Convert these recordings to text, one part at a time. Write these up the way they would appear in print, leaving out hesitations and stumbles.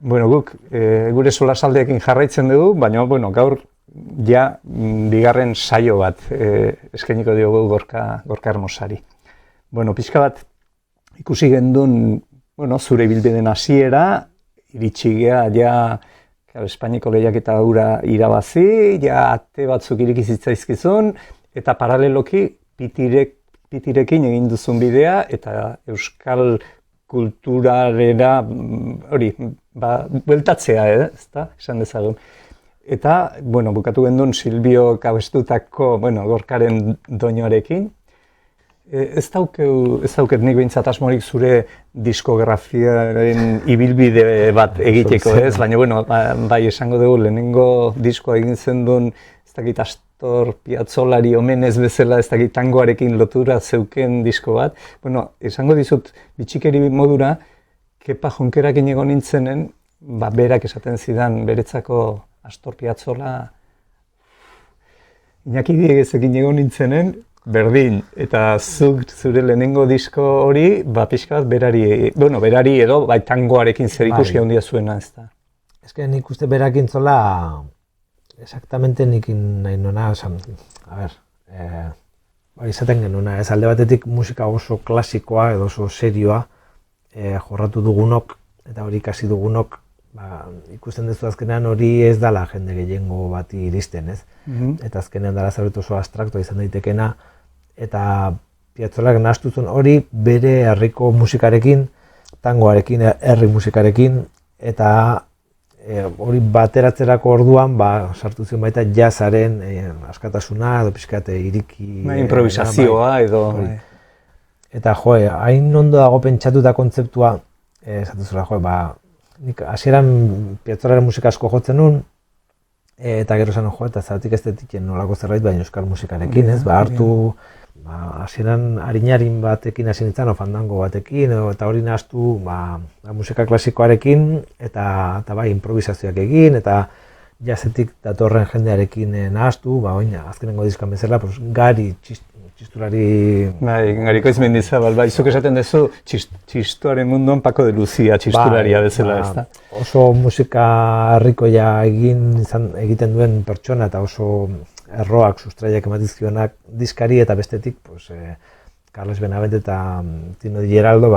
Bueno, guk gure solasaldeekin jarraitzen dugu, baina gaur ja bigarren saio bat eskainiko diogu Gorka Hermosari. Pixka bat ikusi gendun, zure ibilbideen hasiera, iritsi gea ja Espainiako lehiaketa hura irabazi, ja ate batzuk ireki zitzaizkizun, eta paraleloki Pitirekin egin duzun bidea, eta euskal kulturarena bueltatzea, ezta, esan dezagun. Eta, bukatu gendun Silbio kabestutako, Gorkaren doinoarekin. Ez dauket nik behintzat asmorik zure diskografiaren ibilbide bat egiteko, ez? Baina, bai esango dugu, lehenengo diskoa egin zen duen, ez dakit Astor Piazzolari omenez bezala, ez dakit tangoarekin lotura zeuken disko bat. Esango dizut, bitxikeri modura, Kepa Jonkerakin egon nintzenen, berak esaten zidan, beretzako Astor Piazzolla, Iñaki Diegezekin egon nintzenen, berdin, eta zure lehenengo disko hori, pixka bat berari edo, tangoarekin zer ikusi handia zuena, ez da. Ez que nik uste berakin zola, exactamente nik nahi nona, izaten genuna, ez alde batetik musika oso klasikoa edo oso serioa jorratu dugunok, eta hori ikasi dugunok, ikusten duzu azkenean hori ez dala jende gehiengo bati iristen, ez? Eta azkenean dala zauret oso abstraktua izan daitekena, eta Piazzollak nahastu zuen hori bere herriko musikarekin, tangoarekin, herri musikarekin, eta hori bateratzerako orduan, sartu zion baita jazzaren askatasuna, edo pixkate iriki... Improvisazioa edo... Eta hain ondo dago pentsatuta kontzeptua, esatu zura, nik hasieran Piazzollaren musika asko jotzen nun, eta gero esan eta zaratik ez detiken nolako zerbait, baina euskal musikarekin, ez? Hartu, hasieran harinarin batekin hasi nintzen, fandango batekin, eta hori nahaztu musika klasikoarekin, eta improvisazioak egin, eta jazzetik datorren jendearekin nahaztu, azkenengo dizkan bezala, gari txistulari... Gariko Izmendizabal, izuk esaten duzu txistuaren munduan Paco de Lucia txistularia bezala, ez da? Oso musika harrikoia egiten duen pertsona eta oso erroak sustraiak ematizkionak diskari eta bestetik Carles Benavente eta Tino Di Geraldo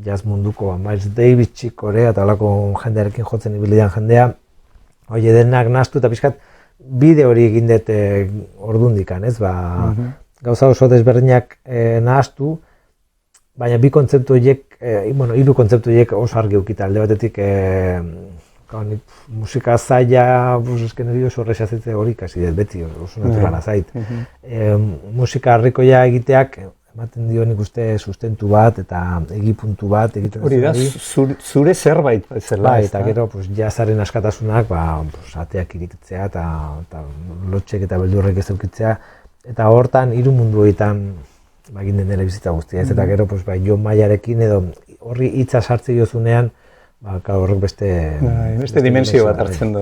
jazz munduko Miles Davis, Chick Corea eta olako jendearekin jotzen ibilidan jendea hori denak nahaztu eta pixkat bide hori egin dut ordundikan, ez? Gauza oso desberdinak nahaztu, baina bi kontzeptu horiek, hiru kontzeptu horiek oso argi ukita, alde batetik musika zaila, niri oso horrexazetze hori kasi dut beti, oso naturala zait. Musika harrikoia egiteak, ematen dio nik uste sustentu bat eta egipuntu bat egiten hori da, zure zerbait zela. Eta gero jazzaren askatasunak ateak irikitzea eta lotxek eta beldurrek ez eukitzea. Eta hortan, hiru mundu horietan egin den nire bizitza guztia, ez? Eta gero, Jon Maiarekin edo horri hitza sartze jozunean, horrek beste dimensio bat hartzen du,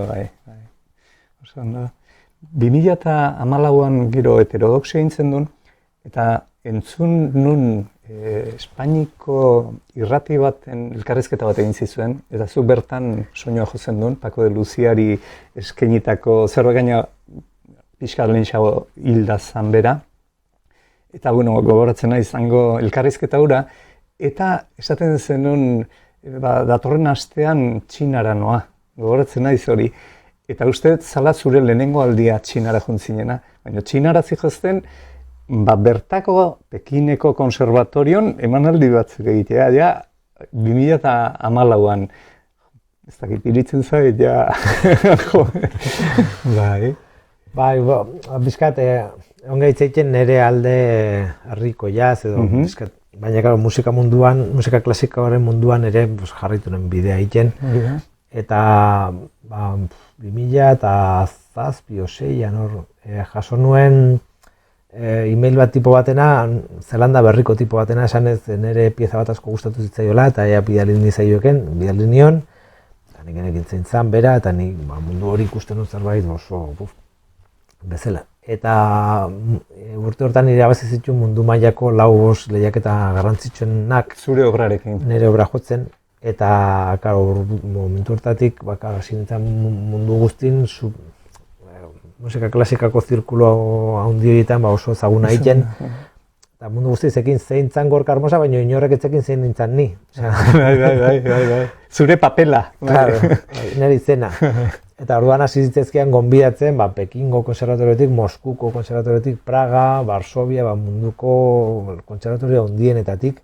Oso ondo. 2014an gero heterodoxia egin duen, eta entzun nun Espainiko irrati baten elkarrizketa bat egin zizuen, eta zuk bertan soinua jotzen duen, Paco de Luciari eskainitako zerbait gaina pixka lehentxago hilda zan bera. Eta, gogoratzen nahi izango elkarrizketa hura, eta esaten zenun, datorren astean Txinara noa, gogoratzen nahi hori. Eta uste zala zure lehenengo aldia Txinara juntzinena, baina Txinara zihozten, bertako Pekineko konservatorion emanaldi batzuk egitea, 2014an. Ez dakit, iritzen zait, bizkat, ongaitzeiten nire alde harriko jaz edo bizkat, baina musika munduan, musika klasikoaren munduan ere jarraitunen bidea egiten. Eta 2006an jaso nuen e-mail bat tipo batena, Zelanda berriko tipo batena esanez nire pieza bat asko gustatu zitzaiola eta bidali nion, nik enekin zan bera eta nik mundu hori ikusten dut zerbait oso bezala. Eta urte hortan irabazi zituen mundu mailako 4 lehiaketa garrantzitsuenak zure obrarekin. Nire obra jotzen. eta, karo, momentu hortatik, hasi nintzen mundu guztin, musika klasikako zirkulo handi horietan oso ezaguna egiten, eta mundu guzti zekin zein zan Gorka Hermosa, baina inorrek etzekin zein nintzen ni. Bai. Zure papela. Claro, nire izena. Eta orduan hasi zitzezkean gonbidatzen, Pekingo konservatoriotik, Moskuko konservatoriotik, Praga, Varsovia, munduko konservatorio handienetatik.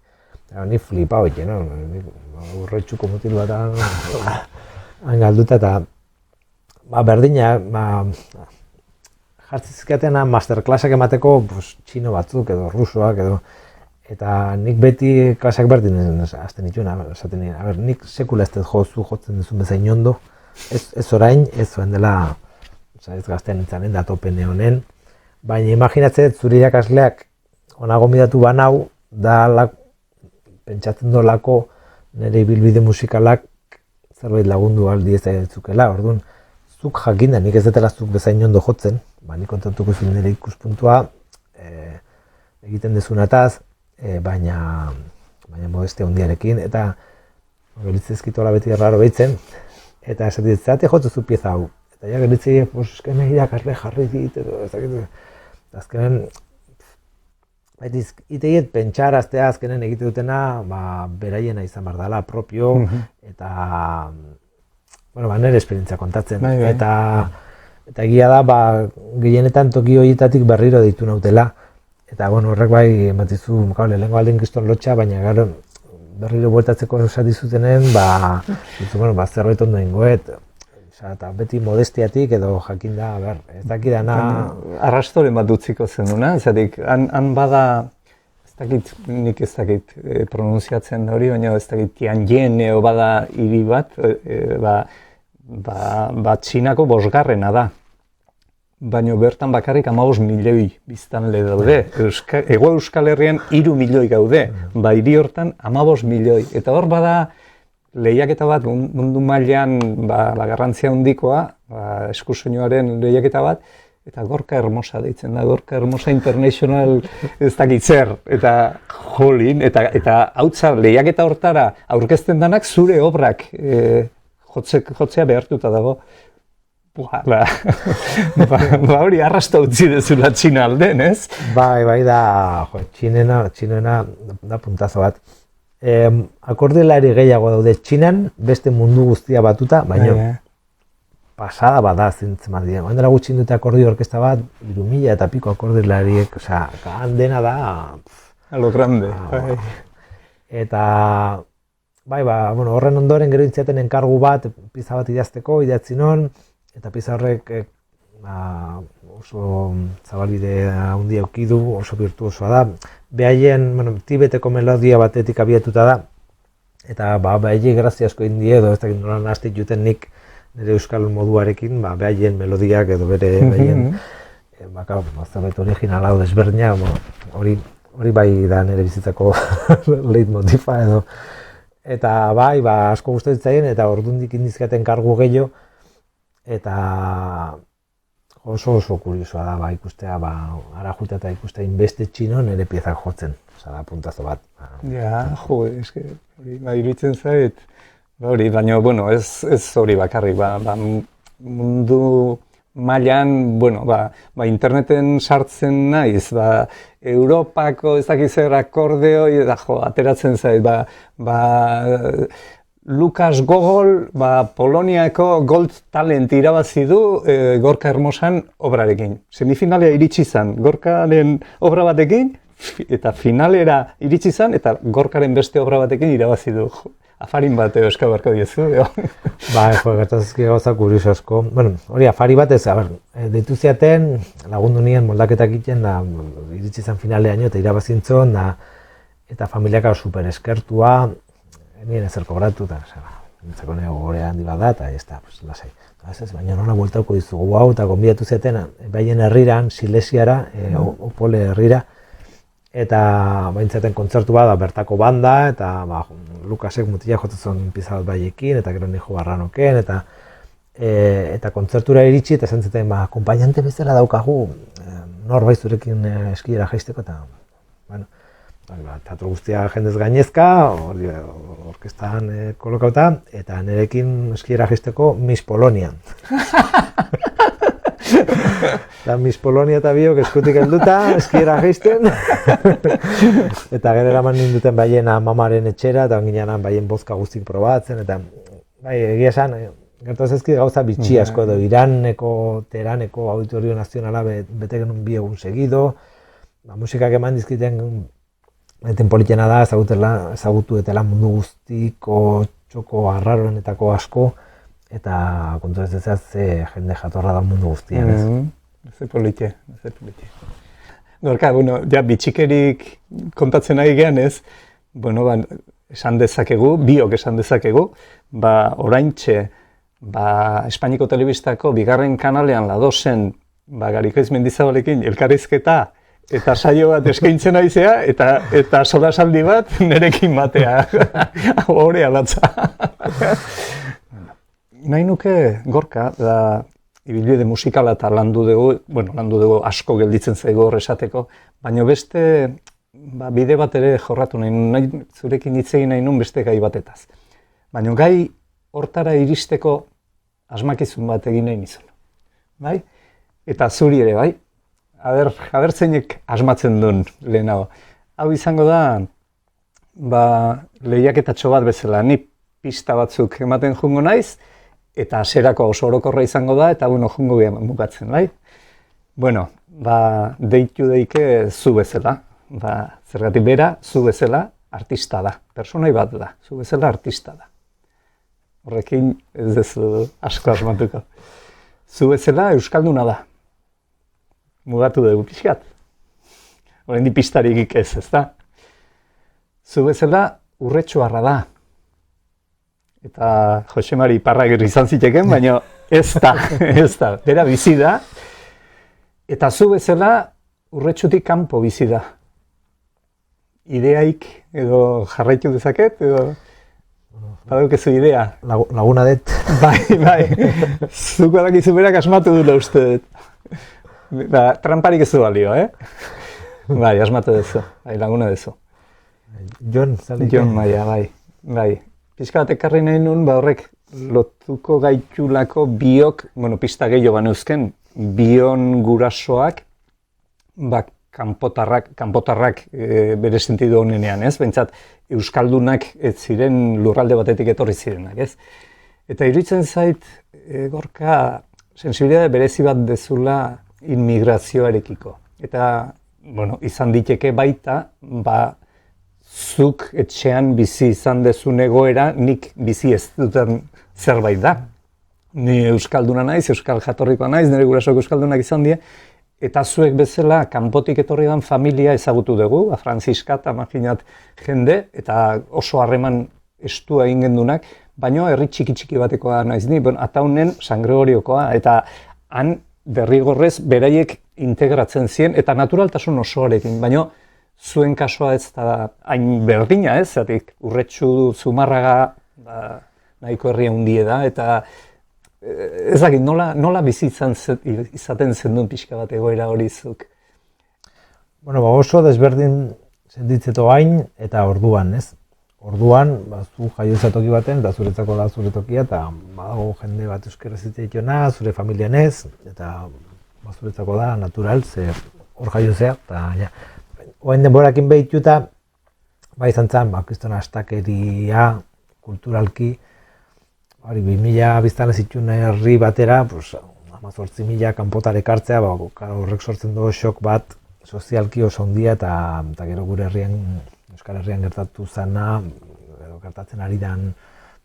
Ni flipau egin, no? Urretxuko mutil bat galduta, eta berdina, jartzizkiatena masterklasak emateko txino batzuk edo rusoak edo, eta nik beti klasak berdin azten nituen, nik sekula ez dut jotzen duzun bezain ondo, ez orain, ez zuen dela, ez gaztean nintzanen datopene honen, baina imaginatzen zure irakasleak ona gonbidatu banau, da pentsatzen dolako nire ibilbide musikalak zerbait lagundu aldi ez zukela, orduan, zuk jakinda, nik ez dutela zuk bezain ondo jotzen, nik kontatuko zuen nire ikuspuntua egiten dezunataz, baina modestia handiarekin, eta gelitzezkitola beti erraro behitzen, eta esatik, zate jotzuzu pieza hau, eta ja gelitzei, eskene irakasle jarri dit, edo ez dakit, azkenen, iteiet pentsaraztea azkenen egite dutena, beraiena izan behar dela, propio, eta nire esperientzia kontatzen, eta egia da, gehienetan toki horietatik berriro deitu nautela, eta horrek bai ematizu, lehenko aldin kriston lotxa, baina berriro bueltatzeko esatizutenen, zerbait ondo ingoet, eta beti modestiatik edo jakinda, ez dakidana... Arrastoren bat dutziko zenuna, zetik, han bada, nik ez dakit pronunziatzen hori, baina ez dakit Tianjin edo bada hiri bat, Txinako 5. da. Baina bertan bakarrik 15 milioi biztanle daude. Hego Euskal Herrian 3 milioi gaude, hiri hortan 15 milioi. Eta hor bada lehiaketa bat, mundu mailan garrantzia handikoa, eskusoinuaren lehiaketa bat, eta Gorka Hermosa deitzen da, Gorka Hermosa International ez dakit zer, eta jolin, eta hautza lehiaketa hortara aurkezten danak zure obrak jotzea behartuta dago. Hori arrasta utzi dezula Txina alden, ez? Bai, da, txinena da puntazo bat. Akordelari gehiago daude Txinan, beste mundu guztia batuta, baina pasada bada zintzen bat dira. Bandera gutxin dute akordio orkesta bat, 3.000 eta piko akordelariek, dena da... A lo grande. Eta... horren ondoren gero intziaten enkargu bat, pieza bat idazteko, idatzi non, eta pieza horrek oso zabalbide handia aukidu, oso virtuosoa da. Behaien, Tibeteko melodia batetik abiatuta da, eta behaien grazia asko indie, edo ez dakit nola nahaztik juten nik nire euskal moduarekin, behaien melodiak edo bere behaien, zerbait originala edo desberdina, hori bai da nire bizitzako leitmotifa edo. Eta asko gustatzen zaien, eta ordundik indizkaten kargu gehiago, eta oso kuriosoa da ikustea, ara juta eta ikustea inbeste txino nire piezak jotzen, da puntazo bat. Ja, eske, iruditzen zait, baina, ez hori bakarrik, mundu mailan, interneten sartzen naiz, Europako ez dakiz zer akordeo, eta ateratzen zait, Lukas Gogol, Poloniako Gold Talent irabazi du Gorka Hermosan obrarekin. Semifinalea iritsi zen Gorkaren obra batekin, eta finalera iritsi zen, eta Gorkaren beste obra batekin irabazi du. Afarin bat euskal barko diezu, gertazizki gauza kurioso asko. Hori afari bat ez, deitu ziaten, lagundu nien moldaketak egiten, iritsi zen finalean eta irabazintzon, eta familiaka super eskertua, nien ezerko gratu, eta nintzako nego gore handi bat da, eta ez da, lasai. Baina nola bueltauko dizugu hau, eta gonbidatu ziaten, behaien herriran, Silesiara, Opole herrira, eta baintzaten kontzertu bat, bertako banda, eta Lukasek mutila jotzen pieza bat baiekin, eta gero nijo barranoken, eta kontzertura iritsi, eta esan zeten, akompainante bezala daukagu, norbait zurekin eskiera jaisteko, eta, teatro guztia jendez gainezka, orkestan kolokauta, eta nirekin eskiera jaisteko Miss Polonia. Eta Miss Polonia eta biok eskutik helduta, eskiera jaisten. Eta gero eraman ninduten baiena mamaren etxera, eta onginean baien bozka guztik probatzen, eta bai, egia esan, gertaz ezki gauza bitxi asko edo, Teheraneko Auditorio Nazionala bete genuen 2 egun segido, musikak eman dizkiten politena da, ezagutu etela mundu guztiko txoko arraroenetako asko, eta kontu ez ze jende jatorra da mundu guztian, ez? Ze polite. Gorka, ja bitxikerik kontatzen ari gean ez, esan dezakegu, biok esan dezakegu, oraintxe, Espainiko Telebistako 2. kanalean ladozen, Garikoiz Mendizabalekin elkarrizketa, eta saio bat eskaintzen aizea, eta solasaldi bat nerekin batea. Hore alatza. Nahi nuke, Gorka, da ibilbide musikala eta landu dugu asko gelditzen zaigu hor esateko, baina beste bide bat ere jorratu nahi zurekin hitz egin nahi nun beste gai batetaz. Baina gai hortara iristeko asmakizun bat egin nahi nizun. Bai? Eta zuri ere, bai? Aber zeinek asmatzen duen lehenago. Hau izango da, lehiaketatxo bat bezala, ni pista batzuk ematen jungo naiz, eta haserako oso orokorra izango da, eta jungo mugatzen, bai? Deitu deike zu bezala. Zergatik bera, zu bezala artista da. Personai bat da, zu bezala artista da. Horrekin ez dezu asko asmatuko. Zu bezala euskalduna da. Mugatu dugu pixkat. Horrendi pistarik ez da. Zu bezala urretxoarra da. Eta Josemari Iparragirre izan ziteken, baina ez da. Bera bizi da. Eta zu bezala urretxutik kanpo bizi da. Ideaik edo jarraitu dezaket, edo badaukezu idea. Laguna det. Bai. Zuko dakizu berak asmatu dula uste dut. Tramparik ez du balio, Bai, asmatu dezu. Bai, laguna dezu. Jon, Maia, bai. Pixka bat ekarri nahi nun, horrek lotuko gaitulako biok, pista gehiago baneuzken, bion gurasoak, kanpotarrak bere sentidu honenean, ez? Behintzat, euskaldunak ez ziren lurralde batetik etorri zirenak, ez? Eta iruditzen zait, Gorka, sensibilitate berezi bat dezula inmigrazioarekiko. Eta, izan diteke baita, zuk etxean bizi izan dezun egoera, nik bizi ez duten zerbait da. Ni euskalduna naiz, euskal jatorrikoa naiz, nire gurasok euskaldunak izan die, eta zuek bezala kanpotik etorri dan familia ezagutu dugu, Franziska eta imaginat jende, eta oso harreman estua egin gendunak, baina herri txiki batekoa naiz ni, ataunen San Gregoriokoa, eta han derrigorrez beraiek integratzen ziren, eta naturaltasun osoarekin, baina zuen kasua ez da hain berdina ez, zatik Urretxu Zumarraga nahiko herria hundie da, eta ezagik nola bizi izaten zendun pixka bat egoera hori zuk? Oso desberdin sentitzeto gain eta orduan, ez? Orduan, zu jaio zatoki baten, eta zuretzako da zure tokia, eta badago jende bat euskaraz hitz egitena, zure familian ez, eta zuretzako da natural, ze hor jaio zea, eta oain denborakin behituta, izan zen, kristona astakeria, kulturalki, 2000 biztanez itxun herri batera, 18.000 kanpotar ekartzea, horrek sortzen du xok bat sozialki oso handia, eta gero gure herrian, Euskal Herrian gertatu zana, edo gertatzen ari dan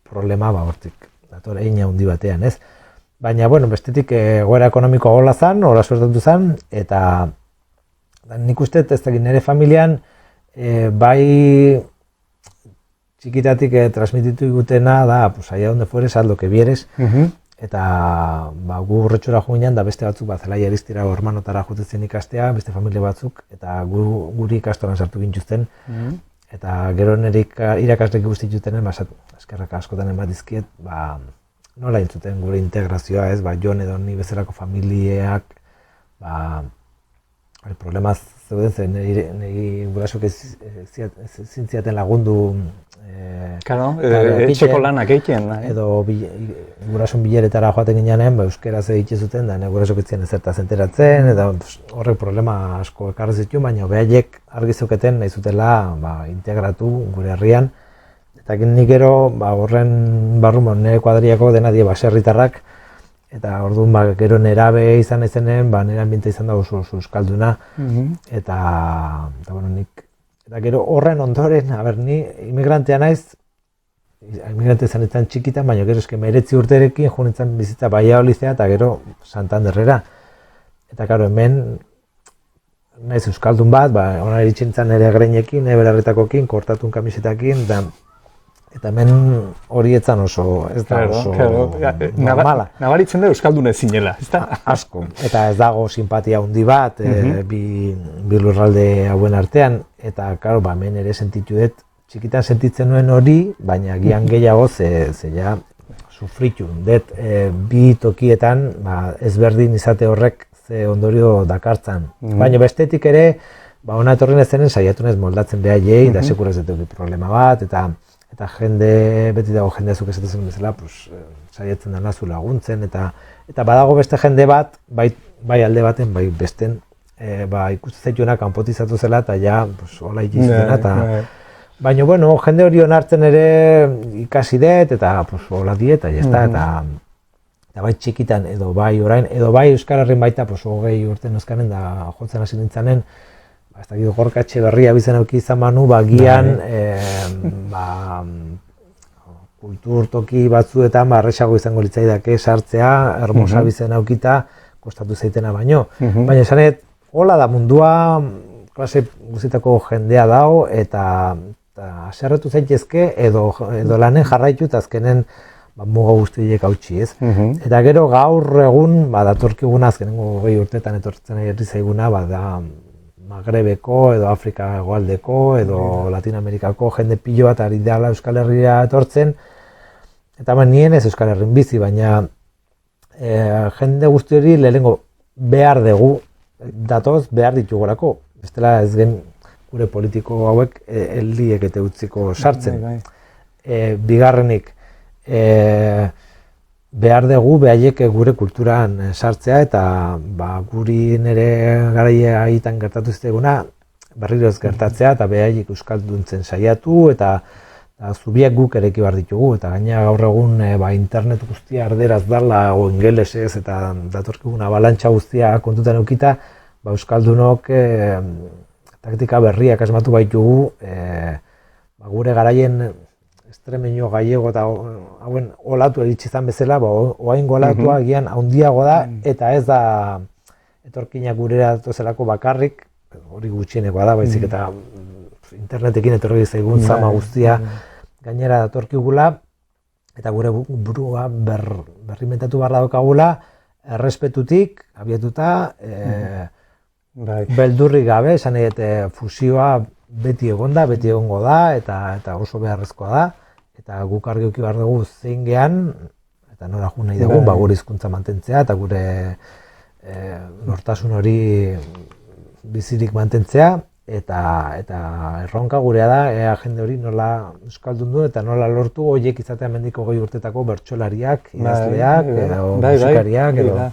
problema, hortik, dator egin handi batean, ez? Baina, bestetik egoera ekonomikoa hola zan, hola suertatu zan, eta nik uste, ez da nire familian, bai txikitatik transmititu igutena da, allá donde fueres, haz lo que vieres, eta gu Urretxura jo ginen, da beste batzuk Zelaia Aristira hermanotara jotetzen ikastea, beste familia batzuk, eta guri ikastoran sartu gintuzten, eta gero nire irakaslek guzti jutenen, eskerrak askotan ematizkiet, nola intzuten gure integrazioa, ez, Jon edo ni bezalako familiak, problema zeuden zen, niri gurasok zintziaten lagundu Claro, etxeko lanak egiten. Edo gurasun bileretara joaten ginean, euskeraz egite zuten, da gurasok itzien ezertaz enteratzen, eta horrek problema asko ekarri zituen, baina behaiek argi zeuketen nahi zutela integratu gure herrian. Eta nik gero horren barruan nire kuadriako dena die baserritarrak, eta orduan gero nerabe izan ezenen, nire ambiente izan da oso euskalduna, eta gero horren ondoren, ni imigrantea naiz, emigrante zanetan txikitan, baina gero eske 19 urterekin jo nintzen bizitza Valladolidea eta gero Santanderrera. Eta karo, hemen naiz euskaldun bat, ona iritsi nintzen nire greinekin, nire belarretakokin, kortatun kamisetakin, eta hemen hori etzan oso, ez da oso normala. Nabaritzen da euskaldun ezinela, ez da? Asko, eta ez dago simpatia handi bat, bi lurralde hauen artean, eta karo, hemen ere sentitu dut, txikitan sentitzen nuen hori, baina gian gehiago ze ja sufritu dut bi tokietan ezberdin izate horrek ze ondorio dakartzan. Baina bestetik ere, ona etorren ez zenen saiatu naiz moldatzen behaiei, da sekura ez dut problema bat, eta jende, beti dago jendea zuk esatzen bezala, saiatzen da nazu laguntzen, eta badago beste jende bat, bai alde baten, bai besten, ikusten zaituena kanpotizatu zela, eta ja, hola ikizutena, eta baina, jende hori onartzen ere ikasi dut, eta hola dieta, eta bai txikitan, edo bai orain, edo bai Euskal Herrin baita, 20 urte euskaren da jotzen hasi nintzanen, ez dakit Gorka Etxeberria bizen auki izan manu, gian, kultur toki batzuetan, erresago izango litzaidake sartzea, Hermosa bizen aukita, kostatu zaitena baino. Baina esanet, hola da mundua, klase guztietako jendea dago, eta haserretu zaitezke edo lanen jarraitu eta azkenen muga guztiek hautsi, ez? Eta gero gaur egun, datorkiguna azkenengo 20 urtetan etortzen ari zaiguna, da Magrebeko edo Afrika hegoaldeko edo Latinoamerikako jende pilo bat ari dela Euskal Herria etortzen, eta nien ez Euskal Herrin bizi, baina jende guzti hori lehenengo behar dugu, datoz behar ditugorako, bestela ez gen gure politiko hauek heldiek eta utziko sartzen. Bigarrenik, behar dugu behaiek gure kulturan sartzea eta guri nire garaia haitan gertatu ziteguna berriro ez gertatzea eta behaiek euskalduntzen saiatu eta zubiak guk ereki behar ditugu eta gaina gaur egun internet guztia erderaz dala o ingelesez eta datorkigun abalantxa guztia kontutan eukita euskaldunok taktika berriak asmatu baitugu gure garaien estremeño gallego eta hauen olatu eritsi izan bezala, oain olatua agian handiago da eta ez da etorkinak gurera datozelako bakarrik, hori gutxienekoa da, baizik eta internetekin etorri zaigun zama guztia gainera datorkigula eta gure burua berrimentatu behar daukagula, errespetutik, abiatuta, beldurri gabe, esan egite fusioa beti egonda, beti egongo da eta oso beharrezkoa da. Eta guk argi eduki behar dugu zein gehan, eta nora jo nahi dugu, gure hizkuntza mantentzea eta gure nortasun hori bizirik mantentzea, eta erronka gurea da, jende hori nola euskaldun du eta nola lortu horiek izatea mendiko 20 urtetako bertsolariak, idazleak, musikariak, edo...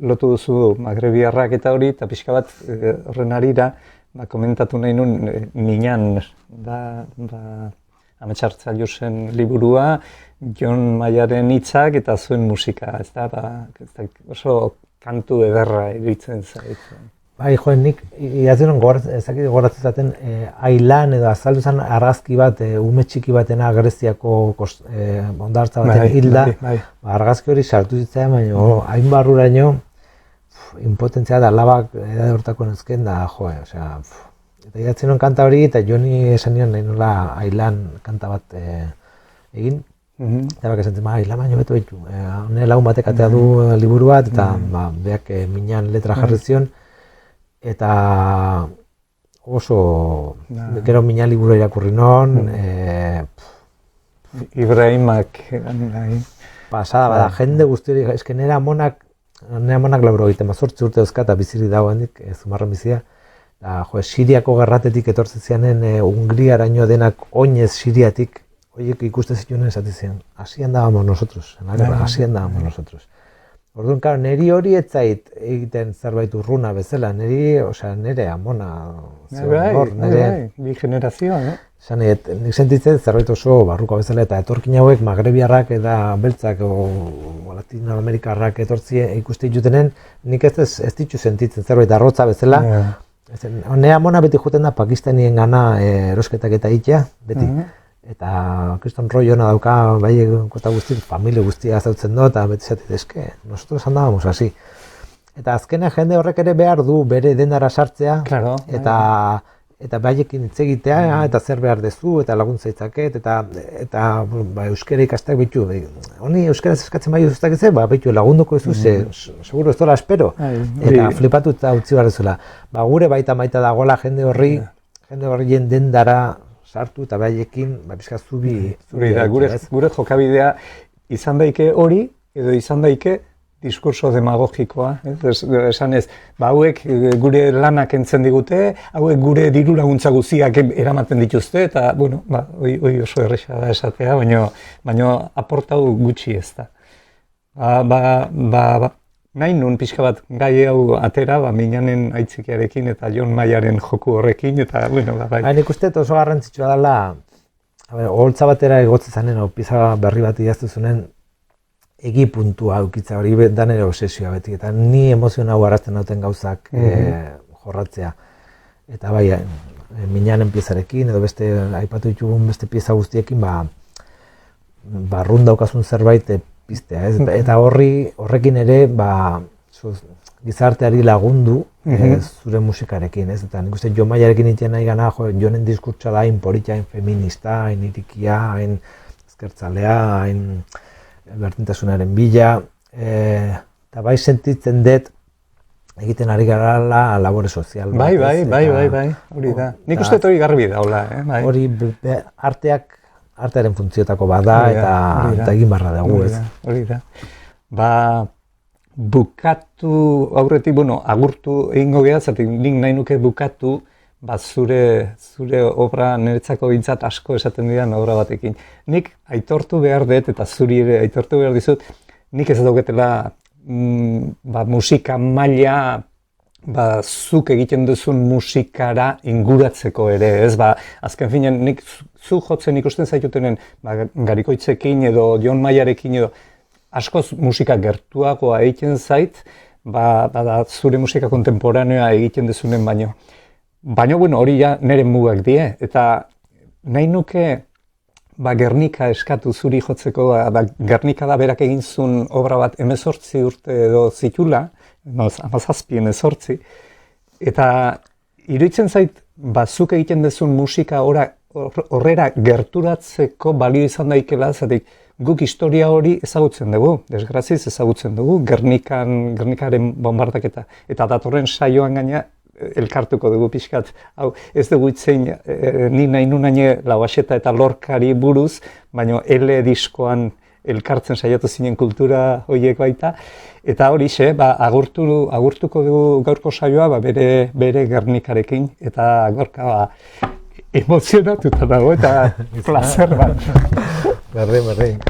Lotu duzu magrebiarrak eta hori, eta pixka bat horren harira, komentatu nahi nun, minan, Ametsartzaio zen liburua, Jon Maiaren hitzak eta zuen musika, ez da, oso kantu ederra iruditzen zait. Nik idatzen ezakit goratzen zaten Ailan edo azaldu zen argazki bat, ume txiki batena Greziako hondartza baten hilda, argazki hori sartu zitzaidan, baina hain barruraino impotentzia da labak edade hortako nezken da, eta idatzen nuen kanta hori eta Joni esan nion nahi nola Ailan kanta bat egin, eta bak esan zen, Ailan baino beto behitu, hone lagun batek atea du liburu bat, eta beak minan letra jarri zion, eta oso, gero minan liburu irakurri non, Ibrahimak, pasada bada, jende guzti hori, eske nera monak 98 urte dauzka eta bizirik dago handik, Zumarran bizia, Siriako gerratetik etortzen zianen Hungriaraino denak oinez Siriatik, horiek ikusten zituenen esaten zian, así andábamos nosotros, en la guerra, así andábamos nosotros. Orduan, claro, niri hori ez zait egiten zerbait urruna bezala, nire amona, bi generazioa, no? Nik sentitzen zerbait oso barruko bezala, eta etorkin hauek magrebiarrak eta beltzak Latinoamerikarrak ikuste ditutenen, nik ez ditu sentitzen zerbait arrotza bezala. Nire amona beti juten da Pakistanien gana erosketak eta itea, beti. Eta kriston roi hona dauka, bai kota guzti, familia guztia zautzen do, eta beti zatit eske, nosotros andábamos así. Eta azkenean jende horrek ere behar du bere dendara sartzea, eta baiekin hitz egitea, eta zer behar dezu, eta laguntza itzaket, eta euskara ikastak bitu. Honi euskara eskatzen bai uztak ez, bitu lagunduko ez seguro ez dola espero. Eta flipatu eta utzi behar dezula. Gure baita dagoela jende horrien dendara sartu eta baiekin, pixka zubi. Gure jokabidea izan daike hori, edo izan daike diskurso demagogikoa, esan ez, hauek gure lanak entzen digute, hauek gure diru laguntza guztiak eramaten dituzte, eta, bueno, hori oso erresa da esatea, baina aportau gutxi ez da. Nahi nun pixka bat gai hau atera, Minanen aitzikiarekin eta Jon Maiaren joku horrekin, eta, bueno, bai. Nik uste oso garrantzitsua dela, oholtza batera egotze zanen, pizza berri bat idaztu zunen, egi puntua aukitza hori da nire obsesioa beti, eta ni emozio hau arrazten nauten gauzak jorratzea. Eta bai, Minanen piezarekin, edo beste, aipatu ditugun beste pieza guztiekin, barrun daukazun zerbait piztea, eta horrekin ere gizarteari lagundu zure musikarekin, eta nik uste Jon Maiarekin iten nahi gana, Jonen diskurtsa da hain politia, hain feminista, hain irikia, hain ezkertzalea, hain berdintasunaren bila, eta bai sentitzen dut egiten ari garala labore sozial. Bai, hori da. Nik uste hori garbi daula, hori artearen funtziotako bada eta egin barra dugu, ez. Hori da. Bukatu aurretik, agurtu egingo geha, zatik nik nahi nuke bukatu zure obra niretzako bintzat asko esaten didan obra batekin. Nik aitortu behar dut, eta zuri ere aitortu behar dizut, nik ez dauketela musika maila zuk egiten duzun musikara inguratzeko ere, ez azken finean nik zu jotzen ikusten zaitutenen Garikoitzekin edo Jon Maiarekin edo askoz musika gertuagoa egiten zait, zure musika kontemporaneoa egiten duzunen baino. Baina, hori ja nire mugak die, eta nahi nuke Gernika eskatu zuri jotzeko, Gernika da berak egin zuen obra bat 18 urte edo zitula, 17 eta iruditzen zait, zuk egiten duzun musika horrera gerturatzeko balio izan daikela, zatik guk historia hori ezagutzen dugu, desgraziz ezagutzen dugu, Gernikaren bombardaketa, eta datorren saioan gaina, elkartuko dugu pixkat, hau ez dugu itzein ni nahi nunaine Lauaxeta eta Lorcari buruz, baina L diskoan elkartzen saiatu zinen kultura horiek baita, eta horixe, agurtuko dugu gaurko saioa bere Gernikarekin, eta gaurka emozionatuta dago eta placer bat. Berdin.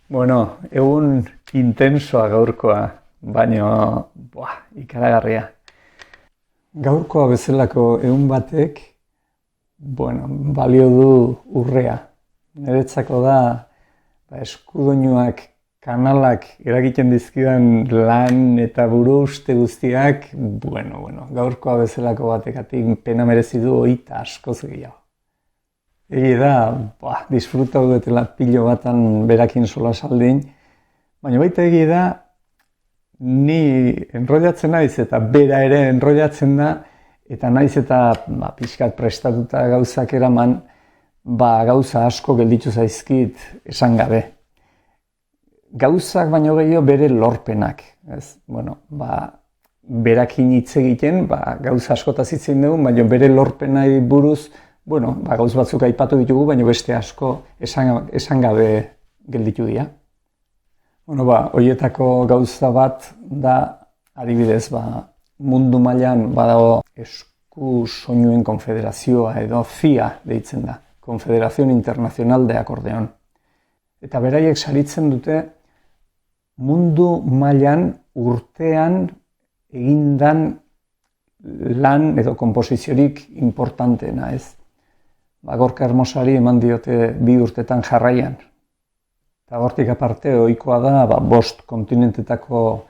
Bueno, egun intensoa gaurkoa, baina ikaragarria. Gaurkoa bezalako egun batek, balio du urrea. Niretzako da eskudoinuak, kanalak eragiten dizkidan lan eta buru uste guztiak, gaurkoa bezalako batekatik pena merezi du hogeita askoz gehiago. Egi da, disfrutau dutela pilo batan berakin solasaldin, baina baita egi da, ni enrollatzen naiz eta bera ere enrollatzen da, eta naiz eta pixkat prestatuta gauzak eraman, gauza asko gelditu zaizkit esan gabe. Gauzak baino gehiago bere lorpenak. Berakin hitz egiten, gauza askotaz hitz egin dugu, baina bere lorpenai buruz, gauz batzuk aipatu ditugu, baina beste asko esan gabe gelditu dira. Horietako gauza bat da, adibidez, mundu mailan badago esku soinuen konfederazioa edo CIA deitzen da, Confederación Internacional de Acordeón. Eta beraiek saritzen dute mundu mailan urtean egindan lan edo konposiziorik importanteena, ez? Gorka Hermosari eman diote 2 urtetan jarraian. Eta hortik aparte ohikoa da 5 kontinentetako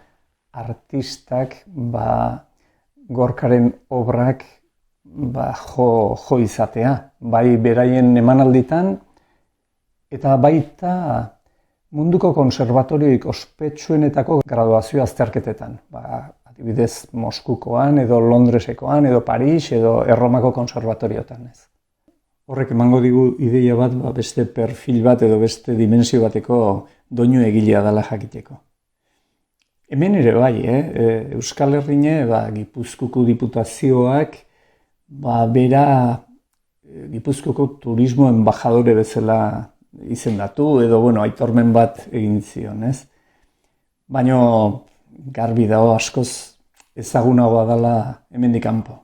artistak Gorkaren obrak jo izatea. Bai beraien emanalditan eta baita munduko konserbatorioik ospetsuenetako graduazio azterketetan. Adibidez Moskukoan edo Londresekoan edo Paris edo Erromako konserbatoriotan, ez? Horrek emango digu ideia bat, beste perfil bat edo beste dimensio bateko doinu egilea dela jakiteko. Hemen ere bai, Euskal Herrine, Gipuzkoako diputazioak, bera Gipuzkoako turismo embajadore bezala izendatu, edo, aitormen bat egin zion, ez? Baina garbi dago askoz ezagunagoa dela hemendik kanpo.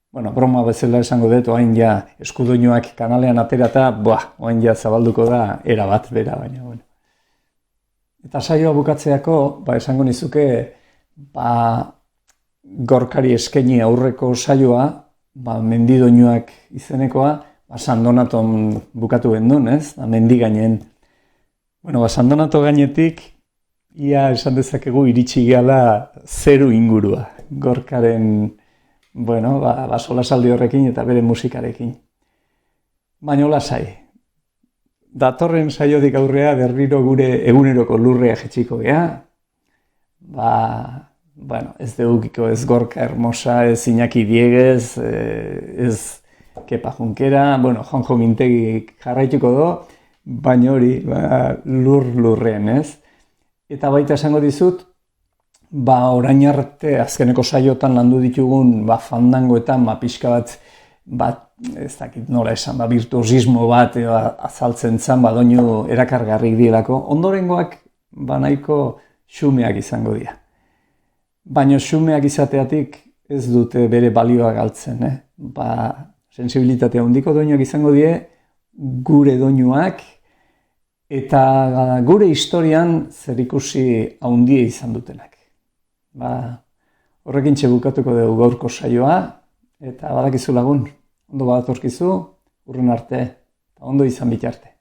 Broma bezala esango dut, oain ja eskudoinuak kanalean aterata, oain ja zabalduko da erabat bera, baina. Eta saioa bukatzeako, esango nizuke, Gorkari eskaini aurreko saioa, mendidoinuak izenekoa, San Donaton bukatu gendun, ez? Mendi gainen. San Donato gainetik, ia esan dezakegu iritsi gehala 0 ingurua. Gorkaren solasaldi horrekin eta bere musikarekin. Baina lasai. Datorren saiotik aurrea berriro gure eguneroko lurrea jetxiko gea. Ez degukiko ez Gorka Hermosa, ez Iñaki Dieguez, ez Kepa Junkera, Juanjo Mintegi jarraituko do, baina hori lurrean, ez? Eta baita esango dizut, orain arte azkeneko saiotan landu ditugun fandangoetan pixka bat, ez dakit nola esan, virtuosismo bat azaltzen zan, doinu erakargarrik dielako. Ondorengoak nahiko xumeak izango dira. Baina xumeak izateatik ez dute bere balioa galtzen. Sensibilitatea handiko doinuak izango die, gure doinuak, eta gure historian zerikusi handia izan dutenak. Horrekin bukatuko dugu gaurko saioa, eta badakizu lagun, ondo badatorkizu, urren arte, eta ondo izan bitarte.